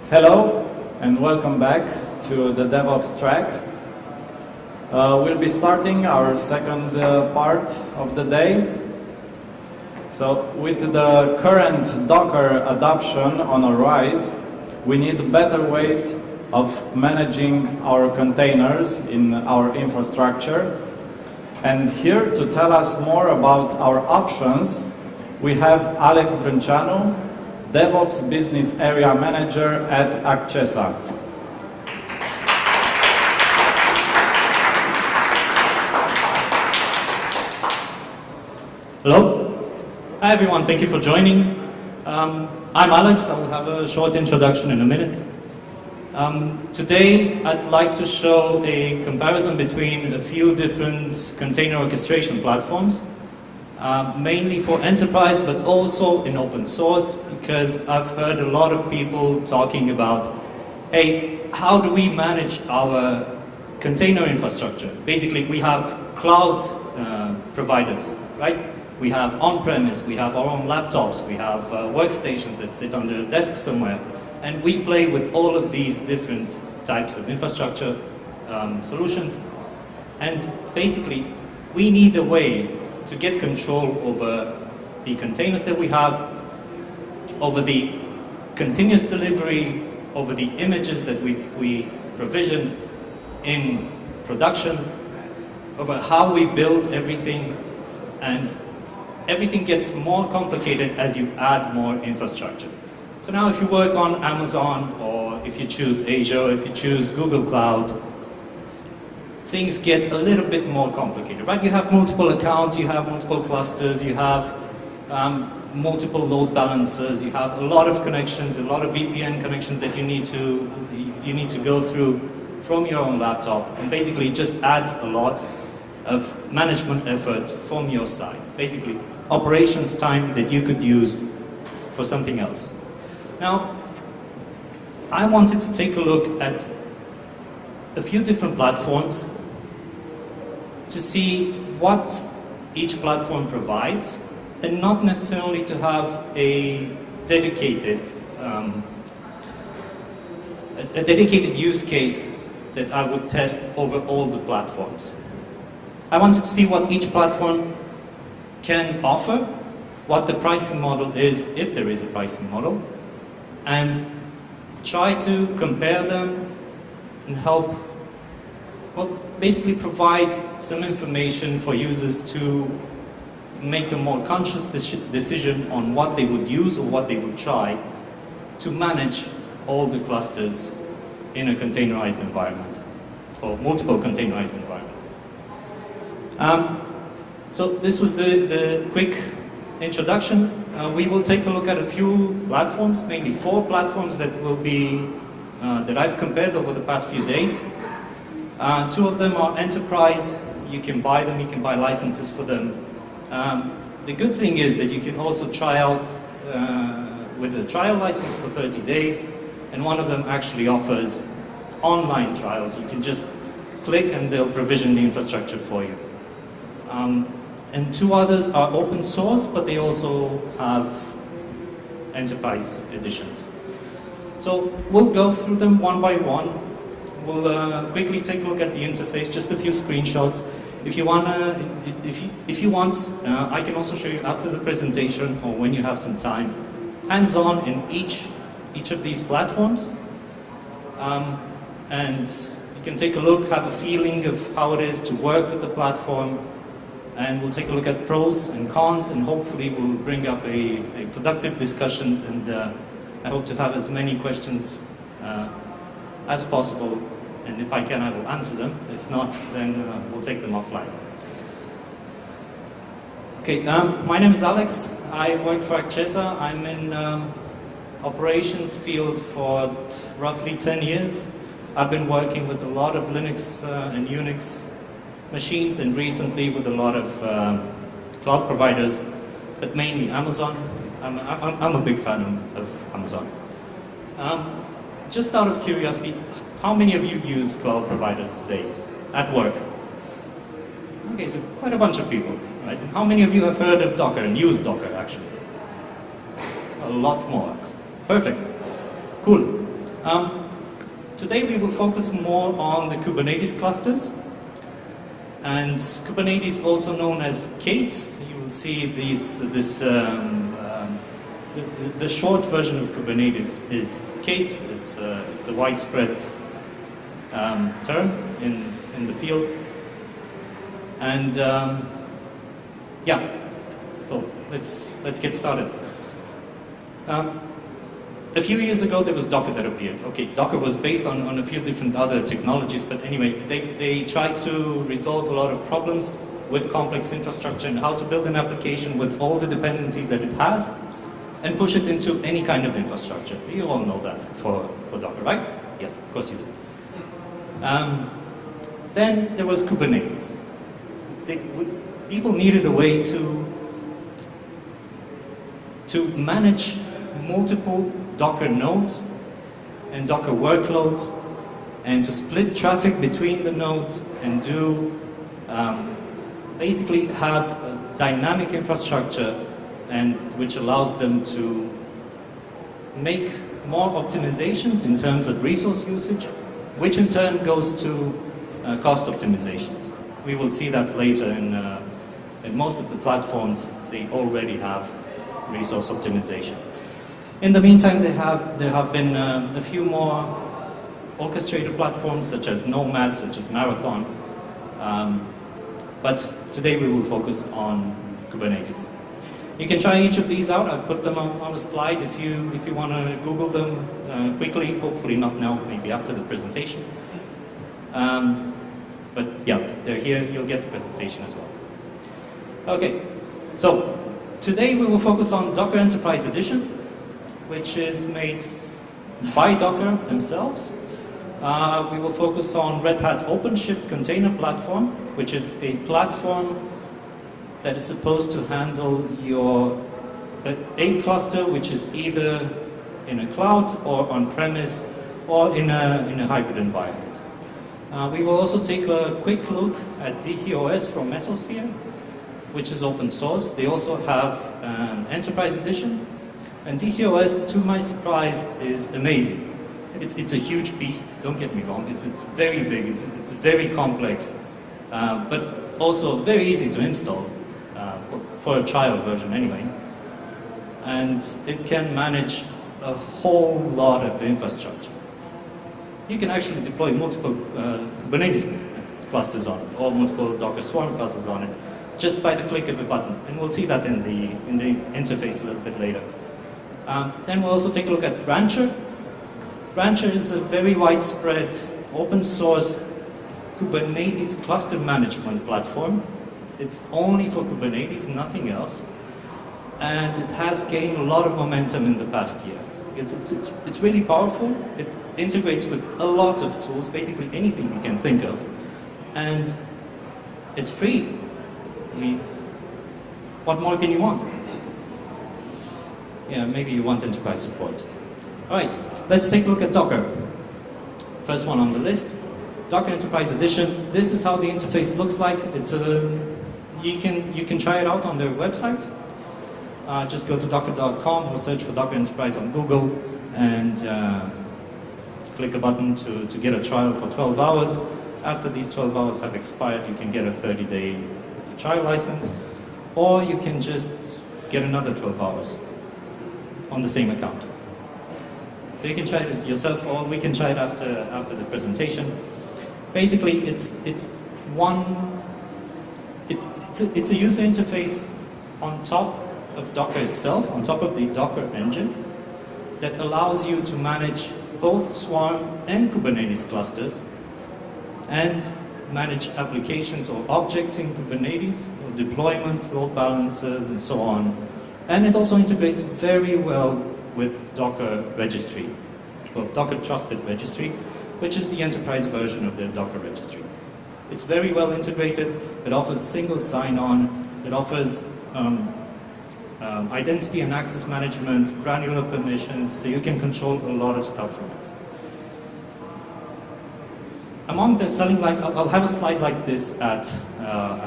Hello and welcome back to the DevOps track. We'll be starting our second part of the day. So with the current Docker adoption on a rise, we need better ways of managing our containers in our infrastructure. And here to tell us more about our options, we have Alex Vranceanu, DevOps Business Area Manager at Accessa. Hello. Hi everyone, thank you for joining. I'm Alex, I will have a short introduction in a minute. Today I'd like to show a comparison between a few different container orchestration platforms, mainly for enterprise but also in open source, because I've heard a lot of people talking about, hey, how do we manage our container infrastructure? Basically we have cloud providers, right? We have on-premise, we have our own laptops, we have workstations that sit under a desk somewhere. And we play with all of these different types of infrastructure solutions. And basically, we need a way to get control over the containers that we have, over the continuous delivery, over the images that we provision in production, over how we build everything, and everything gets more complicated as you add more infrastructure. So now if you work on Amazon, or if you choose Azure, or if you choose Google Cloud, things get a little bit more complicated, right? You have multiple accounts, you have multiple clusters, you have multiple load balancers, you have a lot of connections, a lot of VPN connections that you need to go through from your own laptop, and basically it just adds a lot of management effort from your side. Basically, operations time that you could use for something else. Now, I wanted to take a look at a few different platforms to see what each platform provides, and not necessarily to have a dedicated use case that I would test over all the platforms. I wanted to see what each platform can offer, what the pricing model is, if there is a pricing model, and try to compare them and help, well, basically provide some information for users to make a more conscious decision on what they would use or what they would try to manage all the clusters in a containerized environment, or multiple containerized environments. So this was the quick introduction. We will take a look at a few platforms, mainly 4 platforms that will be that I've compared over the past few days. 2 of them are enterprise. You can buy them, you can buy licenses for them. The good thing is that you can also try out with a trial license for 30 days, and one of them actually offers online trials. You can just click and they'll provision the infrastructure for you. And 2 others are open source, but they also have enterprise editions. So we'll go through them one by one. We'll quickly take a look at the interface, just a few screenshots. If you want, I can also show you after the presentation, or when you have some time, hands-on in each of these platforms. And you can take a look, have a feeling of how it is to work with the platform. And we'll take a look at pros and cons, and hopefully we'll bring up a productive discussions, and I hope to have as many questions as possible, and if I can, I will answer them. If not, then we'll take them offline. Okay, my name is Alex. I work for Accessa. I'm in operations field for roughly 10 years. I've been working with a lot of Linux and Unix machines, and recently with a lot of cloud providers, but mainly Amazon. I'm a big fan of Amazon. Just out of curiosity, how many of you use cloud providers today at work? Okay, so quite a bunch of people, right? And how many of you have heard of Docker and used Docker, actually? A lot more. Perfect. Cool. Today we will focus more on the Kubernetes clusters. And Kubernetes, also known as K8s, you will see the short version of Kubernetes is K8s. It's a widespread term in the field. And yeah, so let's get started. A few years ago, there was Docker that appeared. Okay, Docker was based on a few different other technologies, but anyway, they tried to resolve a lot of problems with complex infrastructure and how to build an application with all the dependencies that it has and push it into any kind of infrastructure. You all know that for Docker, right? Yes, of course you do. Then there was Kubernetes. People needed a way to manage multiple Docker nodes and Docker workloads and to split traffic between the nodes and do basically have a dynamic infrastructure and which allows them to make more optimizations in terms of resource usage, which in turn goes to cost optimizations. We will see that later in most of the platforms. They already have resource optimization. In the meantime, there have been a few more orchestrated platforms such as Nomad, such as Marathon, but today we will focus on Kubernetes. You can try each of these out. I've put them on a slide if you want to Google them quickly. Hopefully not now, maybe after the presentation. But yeah, they're here. You'll get the presentation as well. Okay, so today we will focus on Docker Enterprise Edition, which is made by Docker themselves. We will focus on Red Hat OpenShift Container Platform, which is a platform that is supposed to handle your a cluster, which is either in a cloud or on-premise or in a hybrid environment. We will also take a quick look at DCOS from Mesosphere, which is open source. They also have an Enterprise Edition. And DCOS, to my surprise, is amazing. It's a huge beast, don't get me wrong. It's very big, it's very complex, but also very easy to install, for a trial version anyway. And it can manage a whole lot of infrastructure. You can actually deploy multiple Kubernetes clusters on it, or multiple Docker Swarm clusters on it, just by the click of a button. And we'll see that in the interface a little bit later. Then we'll also take a look at Rancher. Rancher is a very widespread open source Kubernetes cluster management platform. It's only for Kubernetes, nothing else. And it has gained a lot of momentum in the past year. It's really powerful. It integrates with a lot of tools, basically anything you can think of. And it's free. I mean, what more can you want? Yeah, maybe you want enterprise support. All right, let's take a look at Docker. First one on the list, Docker Enterprise Edition. This is how the interface looks like. It's you can try it out on their website. Just go to docker.com or search for Docker Enterprise on Google and click a button to get a trial for 12 hours. After these 12 hours have expired, you can get a 30-day trial license, or you can just get another 12 hours on the same account. So you can try it yourself, or we can try it after the presentation. Basically, it's a user interface on top of Docker itself, on top of the Docker engine, that allows you to manage both Swarm and Kubernetes clusters and manage applications or objects in Kubernetes, or deployments, load balancers, and so on. And it also integrates very well with Docker Registry, well, Docker Trusted Registry, which is the enterprise version of their Docker Registry. It's very well integrated. It offers single sign-on. It offers identity and access management, granular permissions, so you can control a lot of stuff from it. Among the selling lines, I'll have a slide like this at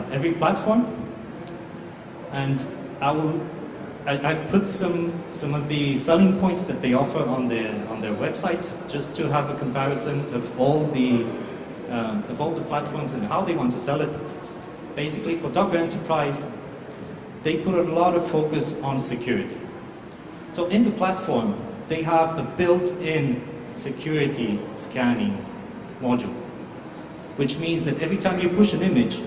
every platform, and I will I've put some of the selling points that they offer on their website, just to have a comparison of all the platforms and how they want to sell it. Basically, for Docker Enterprise, they put a lot of focus on security. So in the platform, they have a built-in security scanning module, which means that every time you push an image,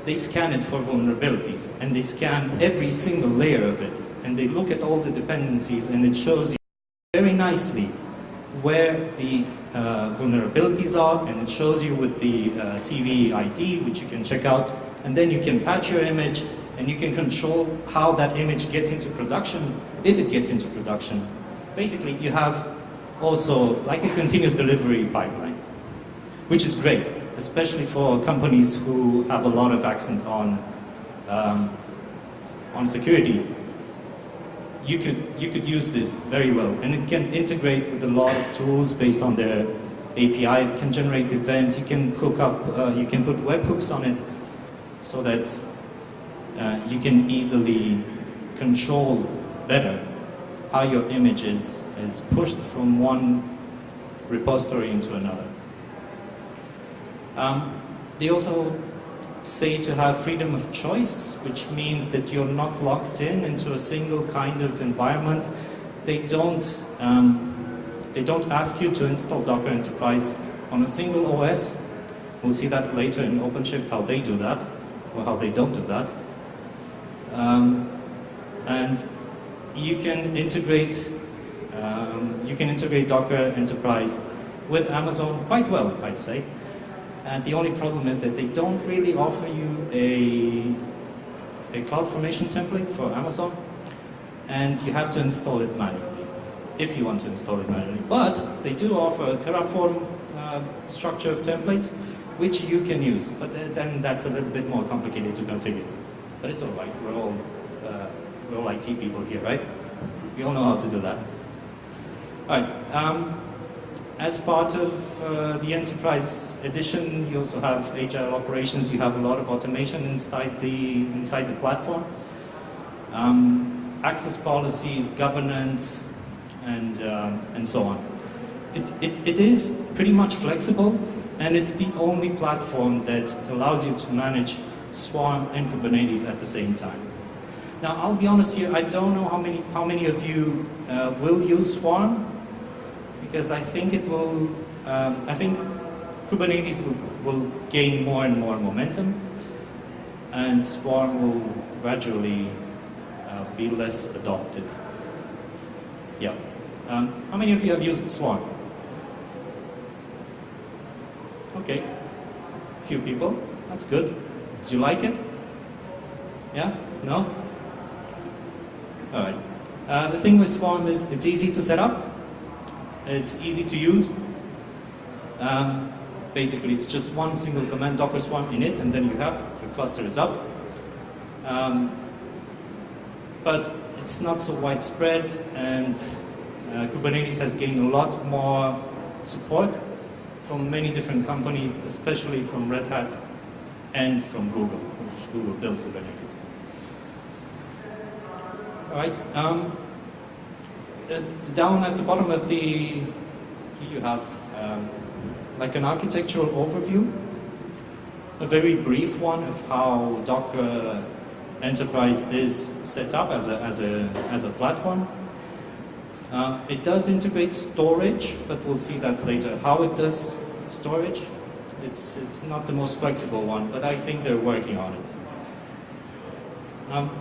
they scan it for vulnerabilities, and they scan every single layer of it, and they look at all the dependencies, and it shows you very nicely where the vulnerabilities are, and it shows you with the CVE ID, which you can check out, and then you can patch your image, and you can control how that image gets into production, if it gets into production. Basically, you have also like a continuous delivery pipeline, which is great, especially for companies who have a lot of accent on security. You could use this very well, and it can integrate with a lot of tools based on their API. It can generate events. You can hook up. You can put webhooks on it, so that you can easily control better how your image is pushed from one repository into another. They also say to have freedom of choice, which means that you're not locked into a single kind of environment. They don't ask you to install Docker Enterprise on a single OS. We'll see that later in OpenShift, how they do that, or how they don't do that. And you can integrate Docker Enterprise with Amazon quite well, I'd say. And the only problem is that they don't really offer you a CloudFormation template for Amazon, and you have to install it manually, if you want to install it manually. But they do offer a Terraform structure of templates, which you can use, but then that's a little bit more complicated to configure. But it's all right, we're all IT people here, right? We all know how to do that. All right. As part of the Enterprise Edition, you also have agile operations. You have a lot of automation inside the platform. Access policies, governance, and so on. It is pretty much flexible, and it's the only platform that allows you to manage Swarm and Kubernetes at the same time. Now, I'll be honest here. I don't know how many of you will use Swarm, because I think it will. I think Kubernetes will gain more and more momentum, and Swarm will gradually be less adopted. Yeah. How many of you have used Swarm? Okay, a few people. That's good. Did you like it? Yeah? No? All right. The thing with Swarm is it's easy to set up. It's easy to use. Basically, it's just one single command, Docker Swarm init, and then you have your cluster is up. But it's not so widespread, and Kubernetes has gained a lot more support from many different companies, especially from Red Hat and from Google, which Google built Kubernetes. All right. Down at the bottom of the key, you have like an architectural overview, a very brief one of how Docker Enterprise is set up as a platform. It does integrate storage, but we'll see that later. How it does storage, it's not the most flexible one, but I think they're working on it.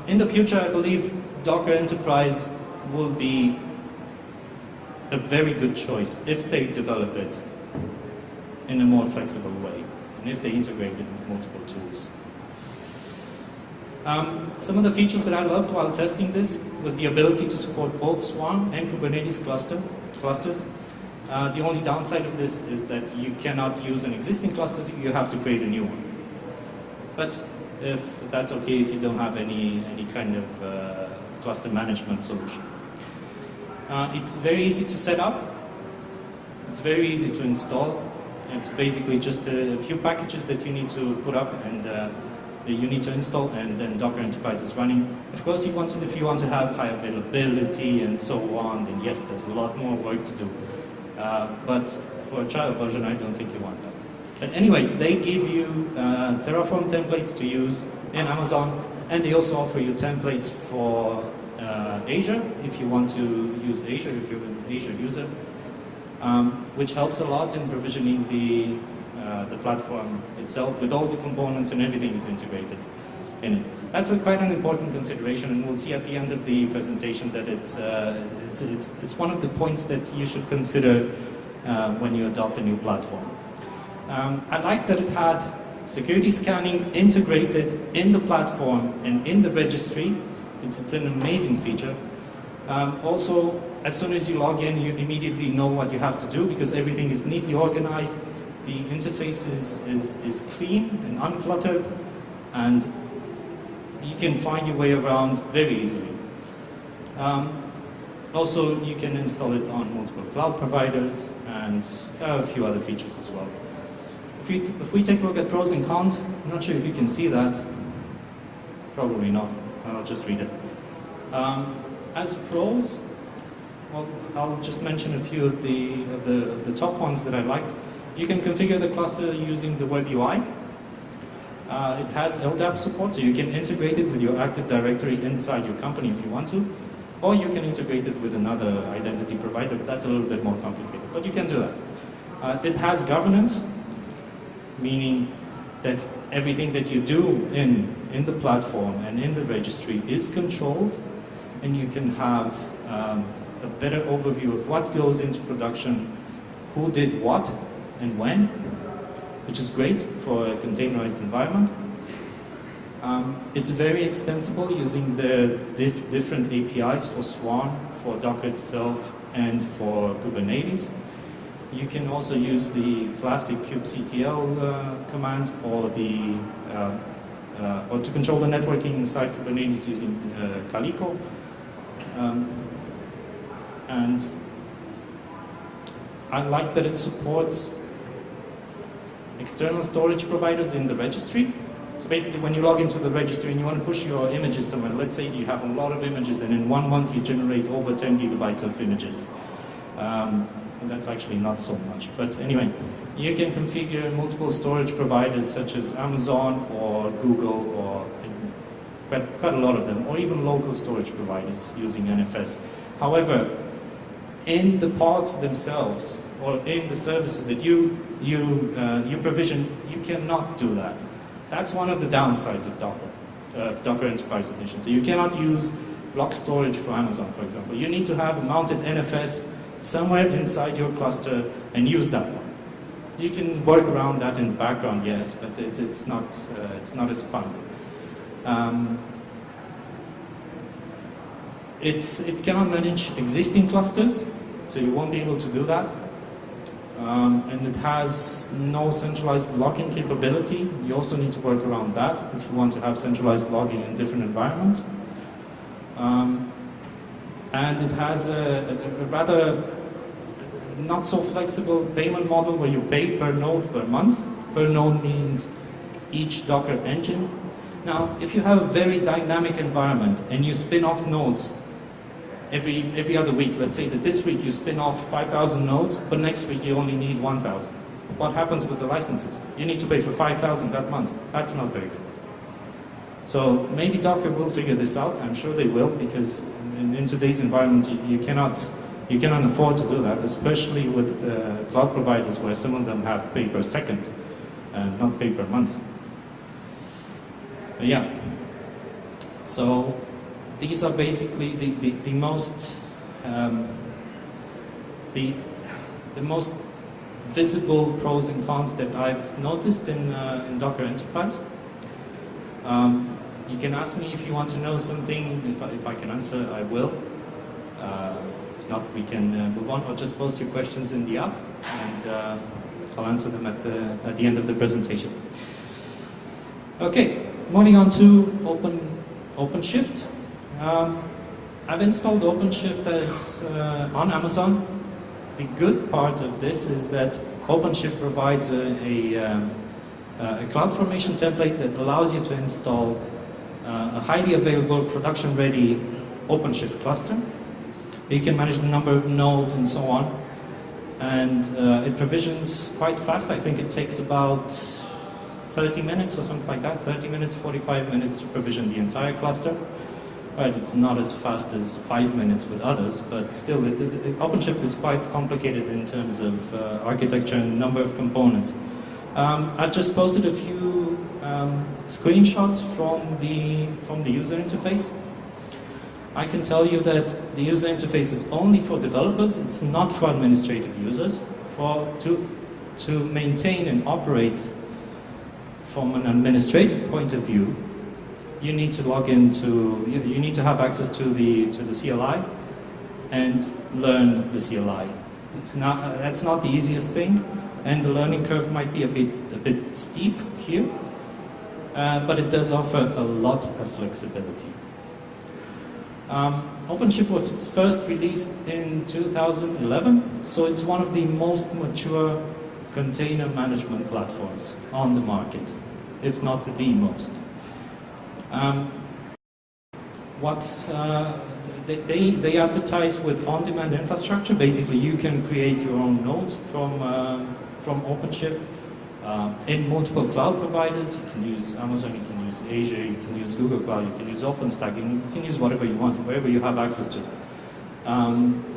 In the future, I believe Docker Enterprise will be a very good choice if they develop it in a more flexible way, and if they integrate it with multiple tools. Some of the features that I loved while testing this was the ability to support both Swarm and Kubernetes clusters. The only downside of this is that you cannot use an existing cluster, so you have to create a new one. But if that's okay if you don't have any kind of cluster management solution. It's very easy to set up. It's very easy to install. It's basically just a few packages that you need to put up, and you need to install, and then Docker Enterprise is running. Of course, if you want to have high availability and so on, then yes, there's a lot more work to do. But for a trial version, I don't think you want that. But anyway, they give you Terraform templates to use in Amazon, and they also offer you templates for Azure, if you want to use Azure, if you're an Azure user, which helps a lot in provisioning the platform itself with all the components, and everything is integrated in it. That's quite an important consideration, and we'll see at the end of the presentation that it's one of the points that you should consider when you adopt a new platform. I like that it had security scanning integrated in the platform and in the registry. It's an amazing feature. Also, as soon as you log in, you immediately know what you have to do because everything is neatly organized. The interface is clean and uncluttered, and you can find your way around very easily. Also, you can install it on multiple cloud providers and a few other features as well. If we take a look at pros and cons, I'm not sure if you can see that. Probably not. I'll just read it. As pros, well, I'll just mention a few of the top ones that I liked. You can configure the cluster using the web UI. It has LDAP support, so you can integrate it with your Active Directory inside your company if you want to, or you can integrate it with another identity provider, but that's a little bit more complicated, but you can do that. It has governance, meaning that everything that you do in the platform and in the registry is controlled, and you can have a better overview of what goes into production, who did what and when, which is great for a containerized environment. It's very extensible using the different APIs for Swarm, for Docker itself, and for Kubernetes. You can also use the classic kubectl command, or to control the networking inside Kubernetes using Calico. And I like that it supports external storage providers in the registry. So basically, when you log into the registry and you want to push your images somewhere, let's say you have a lot of images and in 1 month you generate over 10 gigabytes of images. And that's actually not so much. But anyway, you can configure multiple storage providers such as Amazon or Google, or quite a lot of them, or even local storage providers using NFS. However, in the pods themselves, or in the services that you provision, you cannot do that. That's one of the downsides of Docker Enterprise Edition. So you cannot use block storage for Amazon, for example. You need to have a mounted NFS somewhere inside your cluster and use that one. You can work around that in the background, yes, but it's not as fun. It cannot manage existing clusters, so you won't be able to do that. And it has no centralized logging capability. You also need to work around that if you want to have centralized logging in different environments. And it has a rather not so flexible payment model where you pay per node per month. Per node means each Docker engine. Now, if you have a very dynamic environment and you spin off nodes every other week, let's say that this week you spin off 5,000 nodes, but next week you only need 1,000. What happens with the licenses? You need to pay for 5,000 that month. That's not very good. So maybe Docker will figure this out. I'm sure they will, because in today's environments you cannot afford to do that, especially with cloud providers where some of them have pay per second and not pay per month. But yeah. So these are basically the most visible pros and cons that I've noticed in Docker Enterprise. You can ask me if you want to know something. If I can answer, I will. If not, we can move on, or just post your questions in the app, and I'll answer them at the end of the presentation. Okay, moving on to OpenShift. I've installed OpenShift on Amazon. The good part of this is that OpenShift provides a a CloudFormation template that allows you to install a highly available, production-ready OpenShift cluster. You can manage the number of nodes and so on. And it provisions quite fast. I think it takes about 30 minutes or something like that, 30 minutes, 45 minutes to provision the entire cluster. Right, it's not as fast as 5 minutes with others, but still, OpenShift is quite complicated in terms of architecture and number of components. I've just posted a few screenshots from the user interface. I can tell you that the user interface is only for developers, it's not for administrative users. To maintain and operate from an administrative point of view, you need to log into, you need to have access to the CLI and learn the CLI. That's not the easiest thing, and the learning curve might be a bit steep here, but it does offer a lot of flexibility. OpenShift was first released in 2011, so it's one of the most mature container management platforms on the market, if not the most. They advertise with on-demand infrastructure. Basically, you can create your own nodes from OpenShift in multiple cloud providers. You can use Amazon, you can use Azure, you can use Google Cloud, you can use OpenStack, you can use whatever you want, wherever you have access to.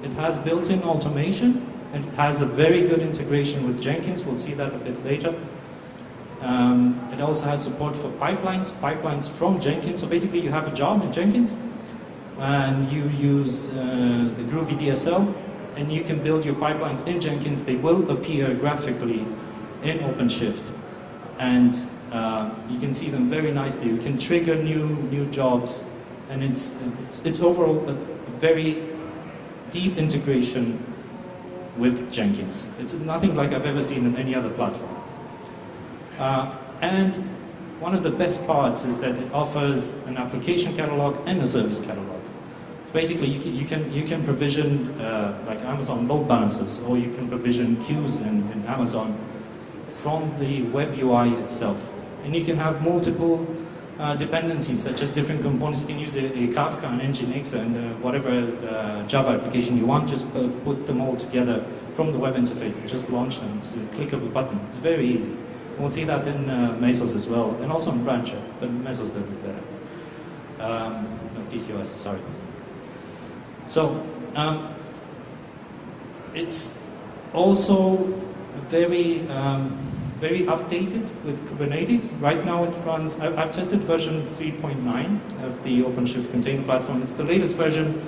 It has built-in automation, and it has a very good integration with Jenkins. We'll see that a bit later. It also has support for pipelines from Jenkins. So basically you have a job in Jenkins and you use the Groovy DSL and you can build your pipelines in Jenkins. They will appear graphically in OpenShift and you can see them very nicely. You can trigger new jobs, and it's overall a very deep integration with Jenkins. It's nothing like I've ever seen in any other platform. And one of the best parts is that it offers an application catalog and a service catalog. Basically, you can provision like Amazon load balancers, or you can provision queues in Amazon from the web UI itself. And you can have multiple dependencies, such as different components. You can use a Kafka, an Nginx, and whatever Java application you want. Just put them all together from the web interface and just launch them. It's a click of a button. It's very easy. We'll see that in Mesos as well, and also in Vranceanu, but Mesos does it better. No, TCOS, sorry. So, it's also very updated with Kubernetes. Right now it runs, I've tested version 3.9 of the OpenShift container platform. It's the latest version,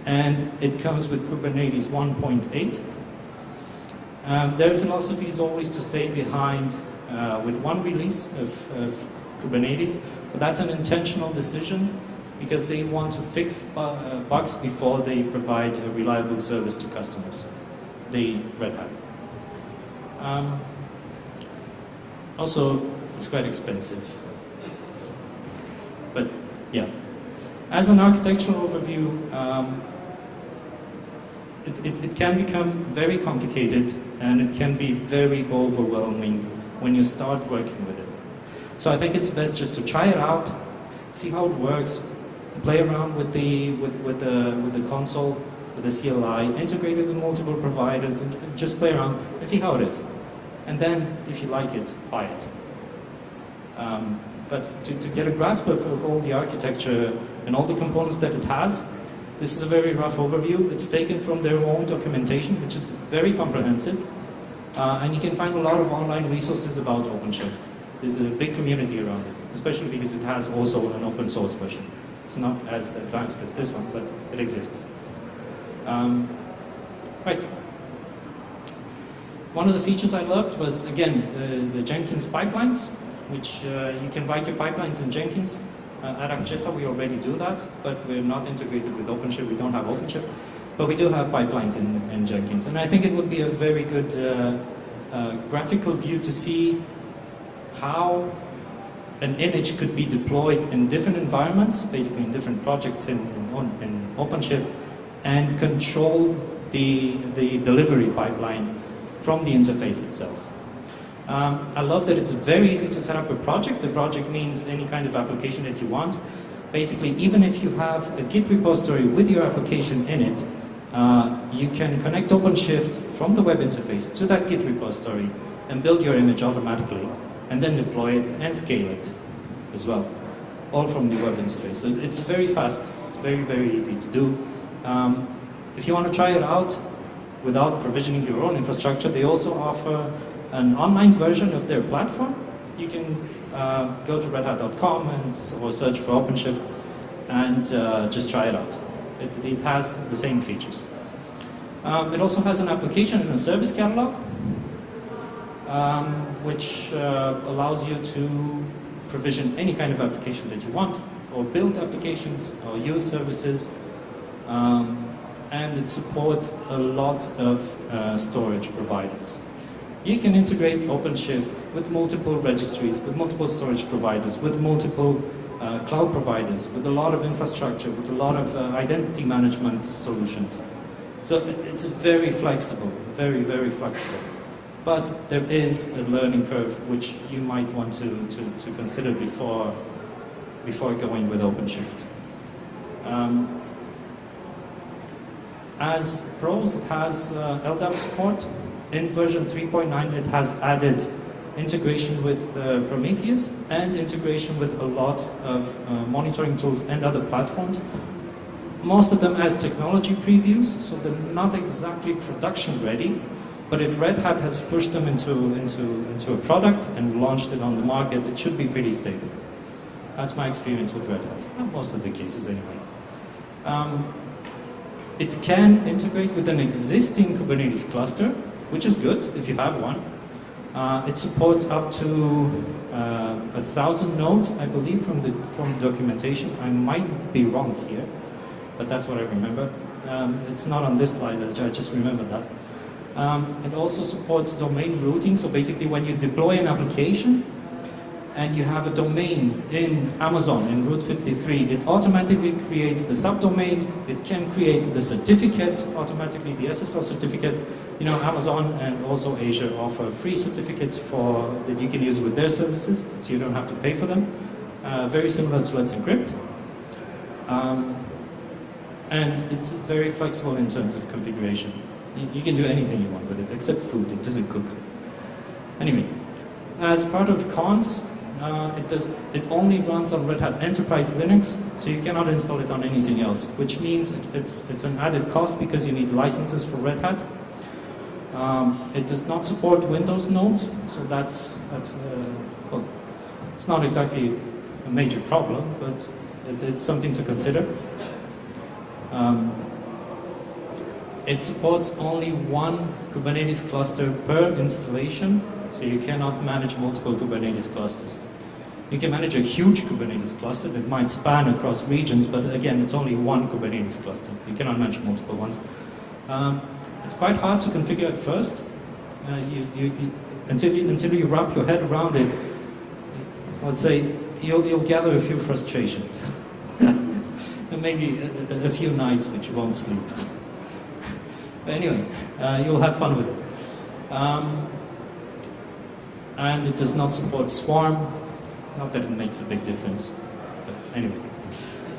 and it comes with Kubernetes 1.8. Their philosophy is always to stay behind with one release of Kubernetes, but that's an intentional decision because they want to fix bugs before they provide a reliable service to customers. They Red Hat. Also, it's quite expensive. But yeah, as an architectural overview, it can become very complicated and it can be very overwhelming when you start working with it. So I think it's best just to try it out, see how it works, play around with the console, with the CLI, integrate it with multiple providers, and just play around and see how it is. And then, if you like it, buy it. But to get a grasp of all the architecture and all the components that it has, this is a very rough overview. It's taken from their own documentation, which is very comprehensive. And you can find a lot of online resources about OpenShift. There's a big community around it, especially because it has also an open source version. It's not as advanced as this one, but it exists. Right. One of the features I loved was, again, the Jenkins pipelines, which you can write your pipelines in Jenkins. At Accessa, we already do that, but we're not integrated with OpenShift. We don't have OpenShift, but we do have pipelines in Jenkins. And I think it would be a very good graphical view to see how an image could be deployed in different environments, basically in different projects in OpenShift, and control the delivery pipeline from the interface itself. I love that it's very easy to set up a project. The project means any kind of application that you want. Basically, even if you have a Git repository with your application in it, you can connect OpenShift from the web interface to that Git repository and build your image automatically, and then deploy it and scale it as well, all from the web interface. So it's very fast. It's very, very easy to do. If you want to try it out without provisioning your own infrastructure, they also offer an online version of their platform. You can go to redhat.com or search for OpenShift and just try it out. It has the same features. It also has an application and a service catalog, which allows you to provision any kind of application that you want, or build applications, or use services. And it supports a lot of storage providers. You can integrate OpenShift with multiple registries, with multiple storage providers, with multiple cloud providers, with a lot of infrastructure, with a lot of identity management solutions. So it's very flexible, very, very flexible. But there is a learning curve which you might want to consider before going with OpenShift. As pros, it has LDAP support. In version 3.9, it has added integration with Prometheus and integration with a lot of monitoring tools and other platforms. Most of them as technology previews, so they're not exactly production ready. But if Red Hat has pushed them into a product and launched it on the market, it should be pretty stable. That's my experience with Red Hat, in most of the cases anyway. It can integrate with an existing Kubernetes cluster, which is good if you have one. It supports up to 1,000 nodes, I believe, from the documentation. I might be wrong here, but that's what I remember. It's not on this slide, I just remembered that. It also supports domain routing, so basically when you deploy an application and you have a domain in Amazon, in Route 53, it automatically creates the subdomain, it can create the certificate automatically, the SSL certificate. You know, Amazon and also Azure offer free certificates that you can use with their services, so you don't have to pay for them. Very similar to Let's Encrypt. And it's very flexible in terms of configuration. You can do anything you want with it, except food. It doesn't cook. Anyway, as part of cons, it only runs on Red Hat Enterprise Linux, so you cannot install it on anything else, which means it's an added cost because you need licenses for Red Hat. It does not support Windows nodes, so that's well, it's not exactly a major problem, but it's something to consider. It supports only one Kubernetes cluster per installation, so you cannot manage multiple Kubernetes clusters. You can manage a huge Kubernetes cluster that might span across regions, but again, it's only one Kubernetes cluster. You cannot manage multiple ones. It's quite hard to configure at first. Until you wrap your head around it, let's say, you'll gather a few frustrations. And maybe a few nights which you won't sleep. But anyway, you'll have fun with it. And it does not support Swarm. Not that it makes a big difference. But anyway.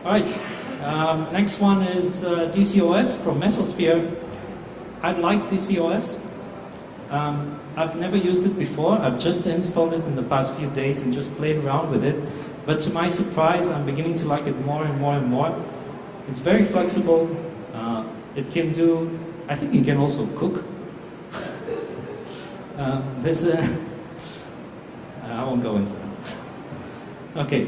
Alright, next one is DCOS from Mesosphere. I like DCOS. I've never used it before. I've just installed it in the past few days and just played around with it. But to my surprise, I'm beginning to like it more and more and more. It's very flexible. It can do, I think it can also cook. I won't go into that. Okay,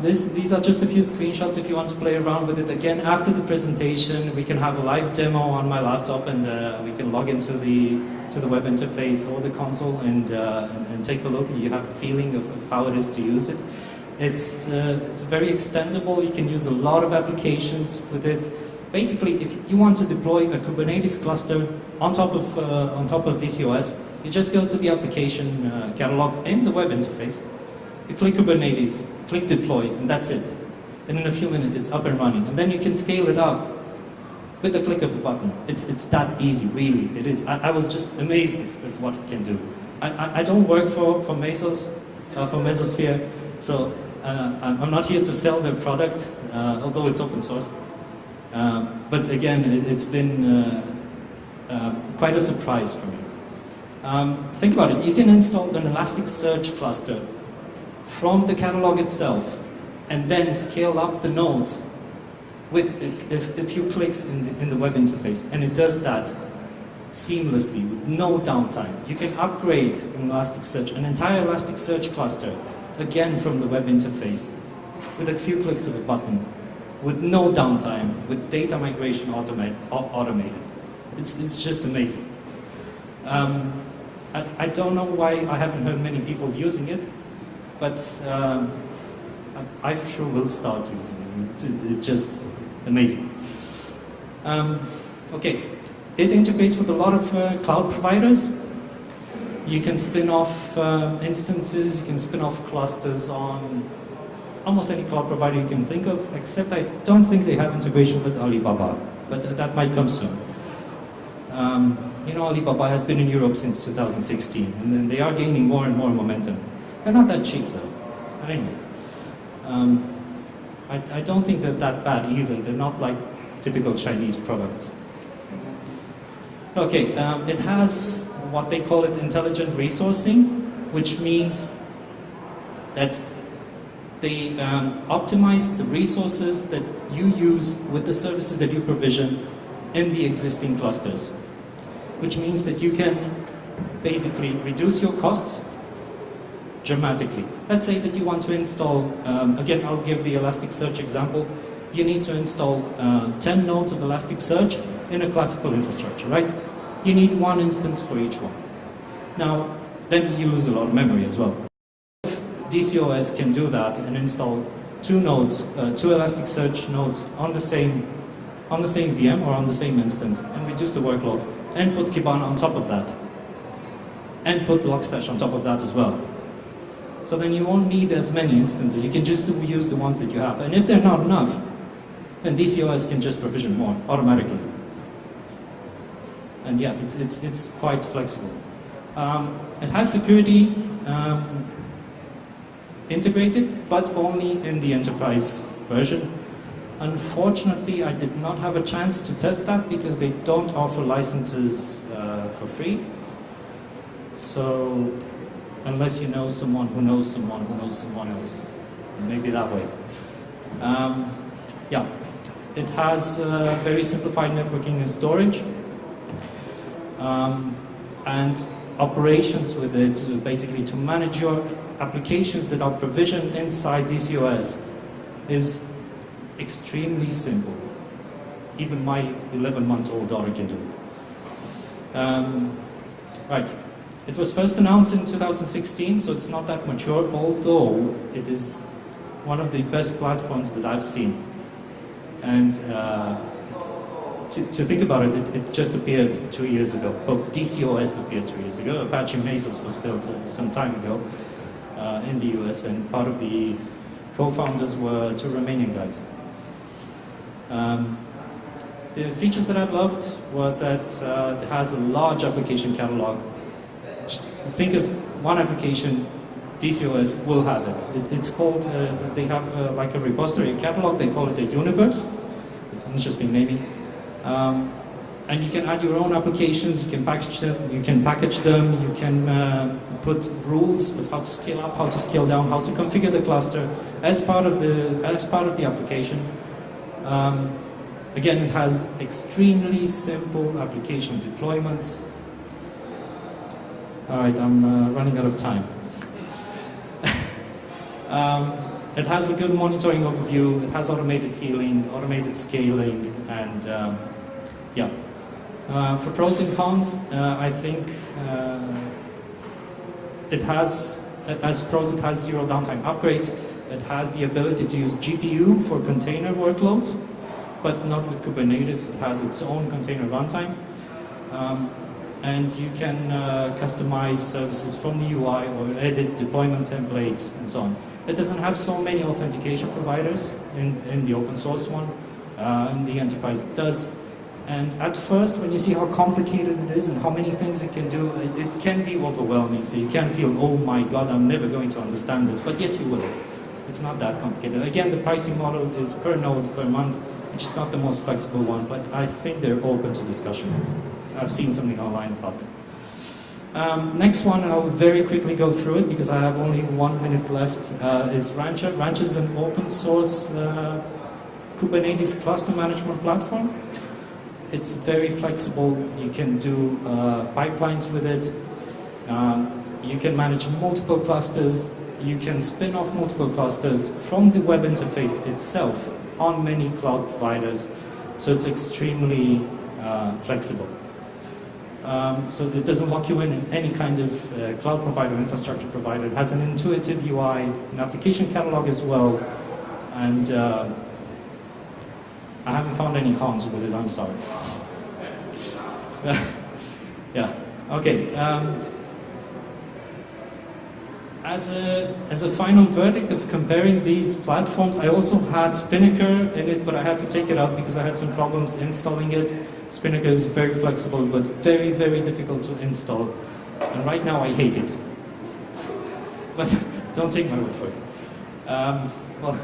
these are just a few screenshots if you want to play around with it. Again, after the presentation, we can have a live demo on my laptop, and we can log into the web interface or the console and take a look, and you have a feeling of how it is to use it. It's very extendable. You can use a lot of applications with it. Basically, if you want to deploy a Kubernetes cluster on top of DCOS, you just go to the application catalog in the web interface. You click Kubernetes, click deploy, and that's it. And in a few minutes, it's up and running. And then you can scale it up with the click of a button. It's that easy, really. It is. I was just amazed at what it can do. I don't work for Mesos, for Mesosphere, so I'm not here to sell their product, although it's open source. But again, it's been quite a surprise for me. Think about it, you can install an Elasticsearch cluster from the catalog itself and then scale up the nodes with a few clicks in the web interface, and it does that seamlessly with no downtime. You can upgrade an Elasticsearch, an entire Elasticsearch cluster, again from the web interface with a few clicks of a button, with no downtime, with data migration automated. It's just amazing. I don't know why I haven't heard many people using it, but I for sure will start using it. It's just amazing. Okay, it integrates with a lot of cloud providers. You can spin off instances, you can spin off clusters on almost any cloud provider you can think of, except I don't think they have integration with Alibaba, but that might come soon. You know, Alibaba has been in Europe since 2016, and then they are gaining more and more momentum. They're not that cheap though. But anyway, I don't think they're that bad either. They're not like typical Chinese products. Okay, it has what they call it intelligent resourcing, which means that they optimize the resources that you use with the services that you provision in the existing clusters, which means that you can basically reduce your costs dramatically. Let's say that you want to install, again, I'll give the Elasticsearch example. You need to install 10 nodes of Elasticsearch in a classical infrastructure, right? You need one instance for each one. Now, then you lose a lot of memory as well. DCOS can do that and install two nodes, two Elasticsearch nodes on the same VM or on the same instance, and reduce the workload, and put Kibana on top of that, and put Logstash on top of that as well. So then you won't need as many instances. You can just use the ones that you have, and if they're not enough, then DCOS can just provision more automatically. And yeah, it's quite flexible. It has security integrated, but only in the enterprise version. Unfortunately, I did not have a chance to test that because they don't offer licenses for free. So, unless you know someone who knows someone who knows someone else, maybe that way. Yeah, it has very simplified networking and storage, and operations with it, basically to manage your applications that are provisioned inside DCOS is extremely simple. Even my 11-month-old daughter can do it. Right. It was first announced in 2016, so it's not that mature, although it is one of the best platforms that I've seen. And to think about it, it just appeared 2 years ago. Well, DCOS appeared 2 years ago. Apache Mesos was built some time ago in the US, and part of the co-founders were two Romanian guys. The features that I loved were that it has a large application catalog. Just think of one application, DCOS will have it. It's called, they have like a repository, a catalog, they call it a universe. It's an interesting naming. And you can add your own applications, you can package them, you can put rules of how to scale up, how to scale down, how to configure the cluster as part of the application. Again, it has extremely simple application deployments. All right, I'm running out of time. It has a good monitoring overview, it has automated healing, automated scaling, and yeah. For pros and cons, I think it has, as pros, it has zero downtime upgrades. It has the ability to use GPU for container workloads, but not with Kubernetes. It has its own container runtime. And you can customize services from the UI or edit deployment templates and so on. It doesn't have so many authentication providers in the open source one. In the enterprise it does. And at first, when you see how complicated it is and how many things it can do, it can be overwhelming. So you can feel, oh my God, I'm never going to understand this. But yes, you will. It's not that complicated. Again, the pricing model is per node, per month, which is not the most flexible one, but I think they're open to discussion. So I've seen something online about that. Next one, I'll very quickly go through it because I have only 1 minute left, is Rancher. Rancher is an open source Kubernetes cluster management platform. It's very flexible. You can do pipelines with it. You can manage multiple clusters. You can spin off multiple clusters from the web interface itself on many cloud providers. So it's extremely flexible. So it doesn't lock you in any kind of cloud provider, infrastructure provider. It has an intuitive UI, an application catalog as well. And I haven't found any cons with it, I'm sorry. Yeah, okay. As a final verdict of comparing these platforms, I also had Spinnaker in it, but I had to take it out because I had some problems installing it. Spinnaker is very flexible, but very, very difficult to install. And right now I hate it. But don't take my word for it. Well,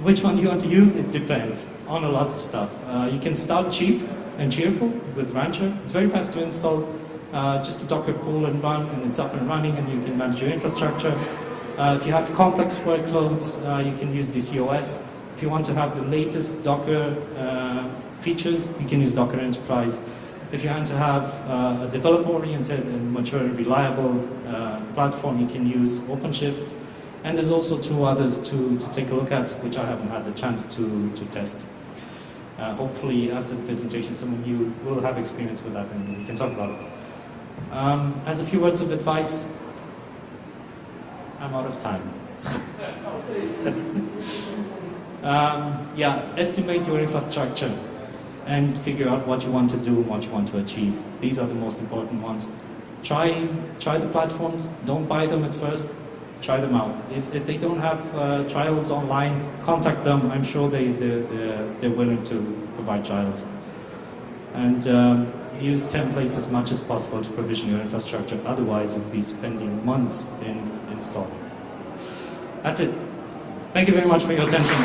which one do you want to use? It depends on a lot of stuff. You can start cheap and cheerful with Rancher. It's very fast to install. Just a Docker pull and run, and it's up and running, and you can manage your infrastructure. If you have complex workloads, you can use DCOS. If you want to have the latest Docker features, you can use Docker Enterprise. If you want to have a developer-oriented and mature and reliable platform, you can use OpenShift. And there's also two others to take a look at, which I haven't had the chance to test. Hopefully, after the presentation, some of you will have experience with that, and we can talk about it. As a few words of advice, I'm out of time. Yeah, estimate your infrastructure and figure out what you want to do and what you want to achieve. These are the most important ones. Try the platforms. Don't buy them at first. Try them out. If they don't have trials online, contact them. I'm sure they're willing to provide trials. And use templates as much as possible to provision your infrastructure. Otherwise, you'll be spending months in installing. That's it. Thank you very much for your attention.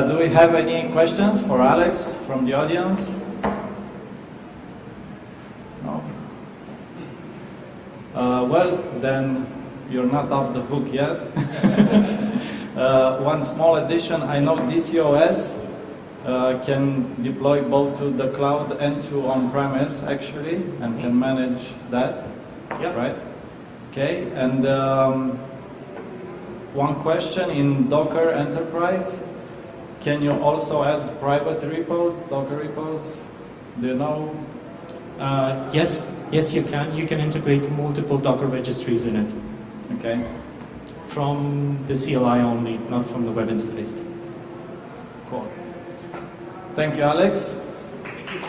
Do we have any questions for Alex from the audience? No? Well, then you're not off the hook yet. One small addition, I know DCOS can deploy both to the cloud and to on-premise actually, and can manage that, Yep. right? Okay, and one question, in Docker Enterprise, can you also add private repos, Docker repos? Do you know? Yes, you can. You can integrate multiple Docker registries in it. Okay. From the CLI only, not from the web interface. Cool. Thank you, Alex. Thank you.